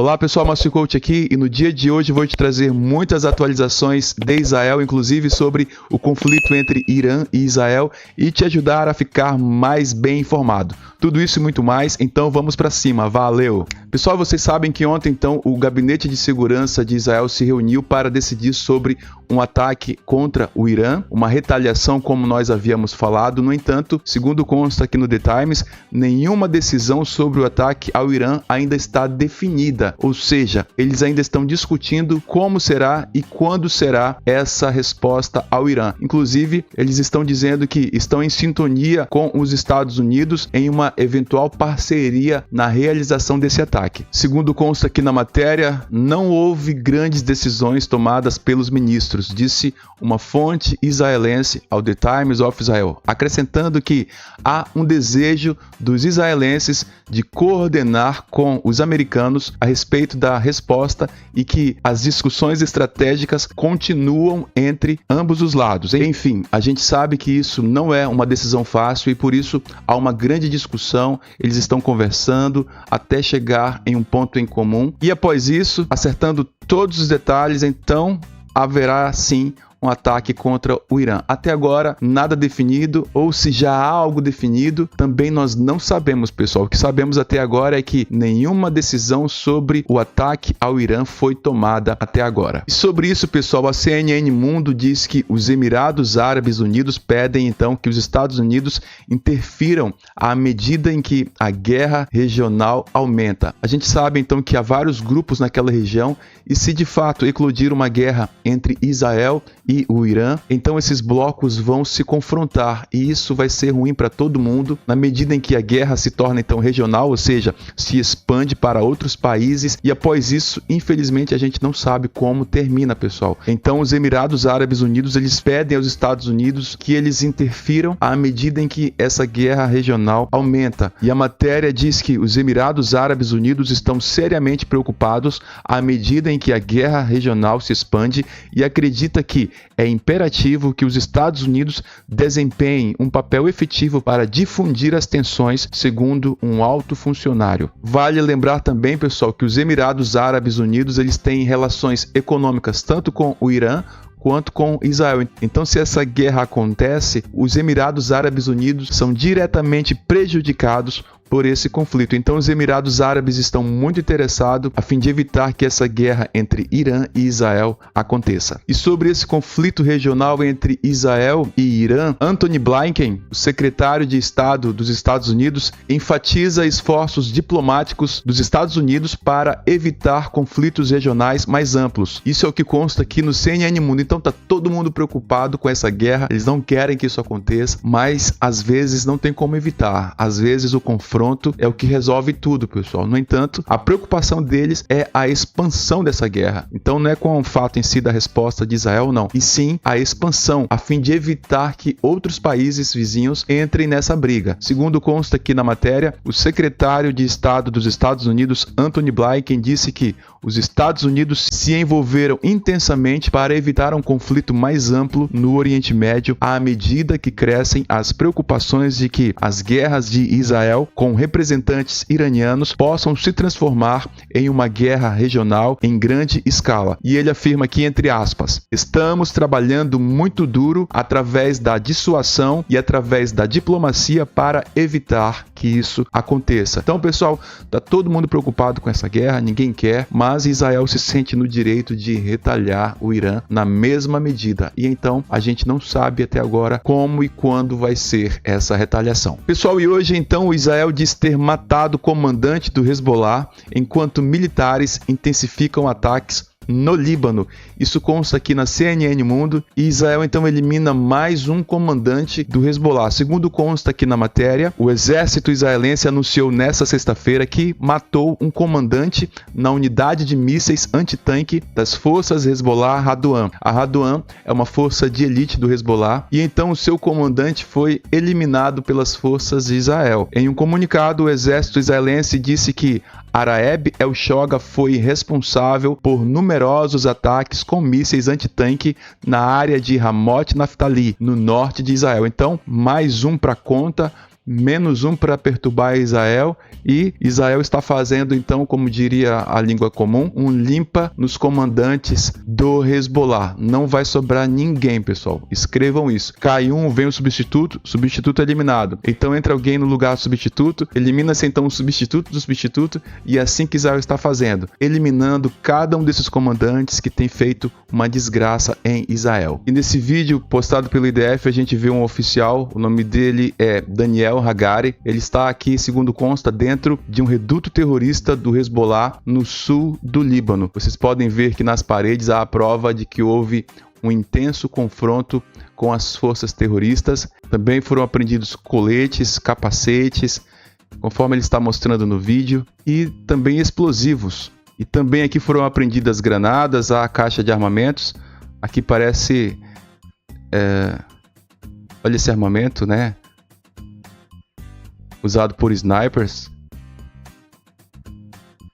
Olá pessoal, Márcio Coach aqui e no dia de hoje vou te trazer muitas atualizações de Israel, inclusive sobre o conflito entre Irã e Israel e te ajudar a ficar mais bem informado. Tudo isso e muito mais, então vamos para cima, valeu! Pessoal, vocês sabem que ontem então o Gabinete de Segurança de Israel se reuniu para decidir sobre um ataque contra o Irã, uma retaliação como nós havíamos falado. No entanto, segundo consta aqui no The Times, nenhuma decisão sobre o ataque ao Irã ainda está definida, ou seja, eles ainda estão discutindo como será e quando será essa resposta ao Irã. Inclusive, eles estão dizendo que estão em sintonia com os Estados Unidos em uma eventual parceria na realização desse ataque. Segundo consta aqui na matéria, não houve grandes decisões tomadas pelos ministros, disse uma fonte israelense ao The Times of Israel, acrescentando que há um desejo dos israelenses de coordenar com os americanos a respeito da resposta e que as discussões estratégicas continuam entre ambos os lados. Enfim, a gente sabe que isso não é uma decisão fácil e por isso há uma grande discussão, eles estão conversando até chegar em um ponto em comum e após isso, acertando todos os detalhes, então haverá sim um ataque contra o Irã. Até agora, nada definido, ou se já há algo definido, também nós não sabemos, pessoal. O que sabemos até agora é que nenhuma decisão sobre o ataque ao Irã foi tomada até agora. E sobre isso, pessoal, a CNN Mundo diz que os Emirados Árabes Unidos pedem, então, que os Estados Unidos interfiram à medida em que a guerra regional aumenta. A gente sabe, então, que há vários grupos naquela região e se de fato eclodir uma guerra entre Israel e o Irã, então esses blocos vão se confrontar e isso vai ser ruim para todo mundo na medida em que a guerra se torna então regional, ou seja, se expande para outros países e após isso, infelizmente, a gente não sabe como termina, pessoal. Então os Emirados Árabes Unidos, eles pedem aos Estados Unidos que eles interfiram à medida em que essa guerra regional aumenta. E a matéria diz que os Emirados Árabes Unidos estão seriamente preocupados à medida em que a guerra regional se expande e acredita que é imperativo que os Estados Unidos desempenhem um papel efetivo para difundir as tensões, segundo um alto funcionário. Vale lembrar também, pessoal, que os Emirados Árabes Unidos eles têm relações econômicas tanto com o Irã quanto com Israel. Então, se essa guerra acontece, os Emirados Árabes Unidos são diretamente prejudicados por esse conflito. Então, os Emirados Árabes estão muito interessados a fim de evitar que essa guerra entre Irã e Israel aconteça. E sobre esse conflito regional entre Israel e Irã, Antony Blinken, o secretário de Estado dos Estados Unidos, enfatiza esforços diplomáticos dos Estados Unidos para evitar conflitos regionais mais amplos. Isso é o que consta aqui no CNN Mundo. Então, tá todo mundo preocupado com essa guerra, eles não querem que isso aconteça, mas às vezes não tem como evitar. Às vezes o confronto é o que resolve tudo, pessoal. No entanto, a preocupação deles é a expansão dessa guerra. Então não é com o fato em si da resposta de Israel, não. E sim a expansão, a fim de evitar que outros países vizinhos entrem nessa briga. Segundo consta aqui na matéria, o secretário de Estado dos Estados Unidos, Antony Blinken, disse que os Estados Unidos se envolveram intensamente para evitar um conflito mais amplo no Oriente Médio à medida que crescem as preocupações de que as guerras de Israel com representantes iranianos possam se transformar em uma guerra regional em grande escala. E ele afirma aqui, entre aspas, estamos trabalhando muito duro através da dissuasão e através da diplomacia para evitar que isso aconteça. Então, pessoal, tá todo mundo preocupado com essa guerra, ninguém quer, mas Israel se sente no direito de retalhar o Irã na mesma medida. E então, a gente não sabe até agora como e quando vai ser essa retaliação. Pessoal, e hoje então Israel diz ter matado o comandante do Hezbollah enquanto militares intensificam ataques no Líbano. Isso consta aqui na CNN Mundo e Israel então elimina mais um comandante do Hezbollah. Segundo consta aqui na matéria, o exército israelense anunciou nesta sexta-feira que matou um comandante na unidade de mísseis antitanque das forças Hezbollah Raduan. A Raduan é uma força de elite do Hezbollah e então o seu comandante foi eliminado pelas forças de Israel. Em um comunicado, o exército israelense disse que Araeb El-Shoga foi responsável por numerosos ataques com mísseis antitanque na área de Ramot Naftali, no norte de Israel. Então, mais um para conta. -1 para perturbar Israel, e Israel está fazendo então, como diria a língua comum, um limpa nos comandantes do Hezbollah. Não vai sobrar ninguém, pessoal. Escrevam isso. Cai um, vem o substituto é eliminado. Então entra alguém no lugar do substituto, elimina-se então o substituto do substituto, e é assim que Israel está fazendo, eliminando cada um desses comandantes que tem feito uma desgraça em Israel. E nesse vídeo postado pelo IDF a gente vê um oficial, o nome dele é Daniel Hagari. Ele está aqui, segundo consta, dentro de um reduto terrorista do Hezbollah no sul do Líbano. Vocês podem ver que nas paredes há a prova de que houve um intenso confronto com as forças terroristas. Também foram apreendidos coletes, capacetes, conforme ele está mostrando no vídeo, e também explosivos. E também aqui foram apreendidas granadas, a caixa de armamentos. Aqui parece... olha esse armamento, né? Usado por snipers.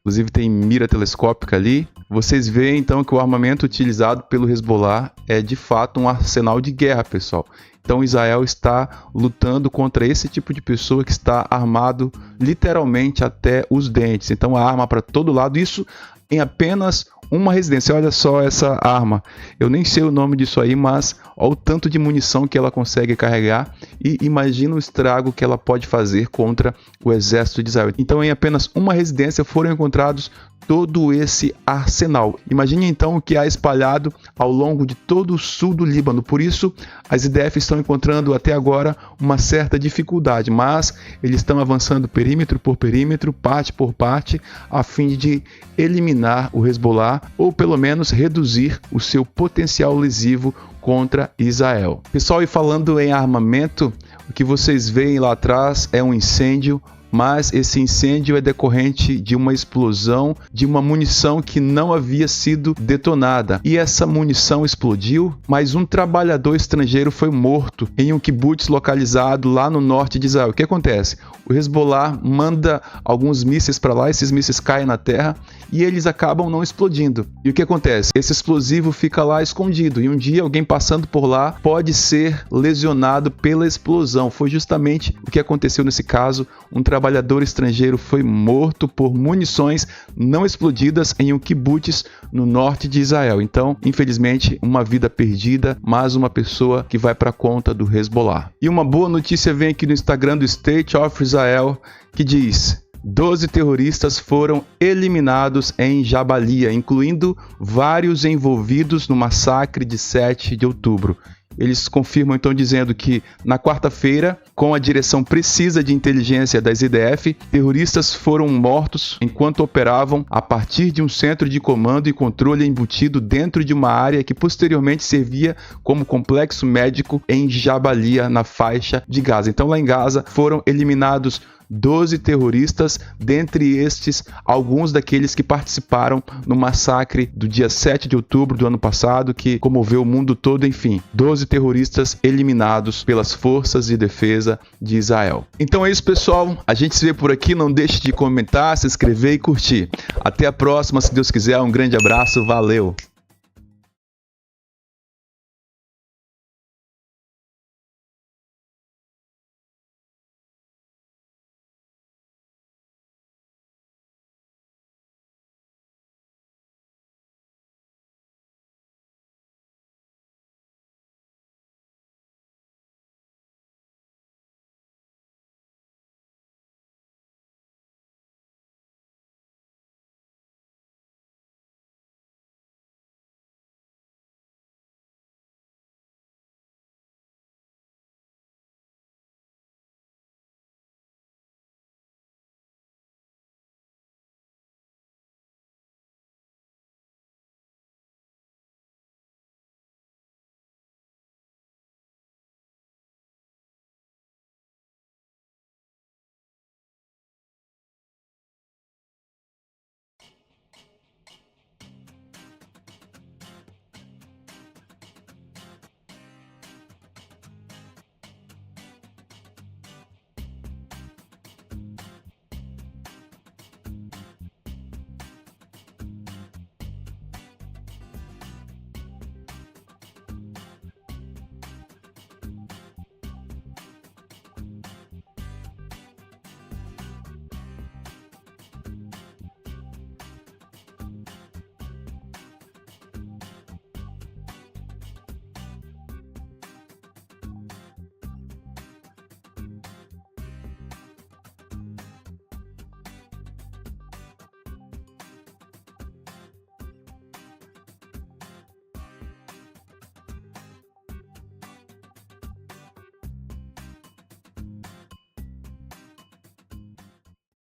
Inclusive tem mira telescópica ali. Vocês veem então que o armamento utilizado pelo Hezbollah é de fato um arsenal de guerra, pessoal. Então Israel está lutando contra esse tipo de pessoa que está armado literalmente até os dentes. Então a arma para todo lado, isso em apenas uma residência. Olha só essa arma. Eu nem sei o nome disso aí, mas olha o tanto de munição que ela consegue carregar, e imagina o estrago que ela pode fazer contra o exército de Israel. Então em apenas uma residência foram encontrados todo esse arsenal. Imagine então o que há espalhado ao longo de todo o sul do Líbano. Por isso, as IDF estão encontrando até agora uma certa dificuldade, mas eles estão avançando perímetro por perímetro, parte por parte, a fim de eliminar o Hezbollah, ou pelo menos reduzir o seu potencial lesivo contra Israel. Pessoal, e falando em armamento, o que vocês veem lá atrás é um incêndio, mas esse incêndio é decorrente de uma explosão de uma munição que não havia sido detonada. E essa munição explodiu, mas um trabalhador estrangeiro foi morto em um kibbutz localizado lá no norte de Israel. O que acontece? O Hezbollah manda alguns mísseis para lá, esses mísseis caem na terra e eles acabam não explodindo. E o que acontece? Esse explosivo fica lá escondido, e um dia alguém passando por lá pode ser lesionado pela explosão. Foi justamente o que aconteceu nesse caso. Um trabalhador estrangeiro foi morto por munições não explodidas em um kibbutz no norte de Israel. Então, infelizmente, uma vida perdida, mais uma pessoa que vai para a conta do Hezbollah. E uma boa notícia vem aqui no Instagram do State of Israel, que diz: 12 terroristas foram eliminados em Jabalia, incluindo vários envolvidos no massacre de 7 de outubro. Eles confirmam então dizendo que na quarta-feira, com a direção precisa de inteligência das IDF, terroristas foram mortos enquanto operavam a partir de um centro de comando e controle embutido dentro de uma área que posteriormente servia como complexo médico em Jabalia, na faixa de Gaza. Então lá em Gaza foram eliminados 12 terroristas, dentre estes, alguns daqueles que participaram no massacre do dia 7 de outubro do ano passado, que comoveu o mundo todo. Enfim, 12 terroristas eliminados pelas forças de defesa de Israel. Então é isso, pessoal. A gente se vê por aqui. Não deixe de comentar, se inscrever e curtir. Até a próxima, se Deus quiser. Um grande abraço. Valeu!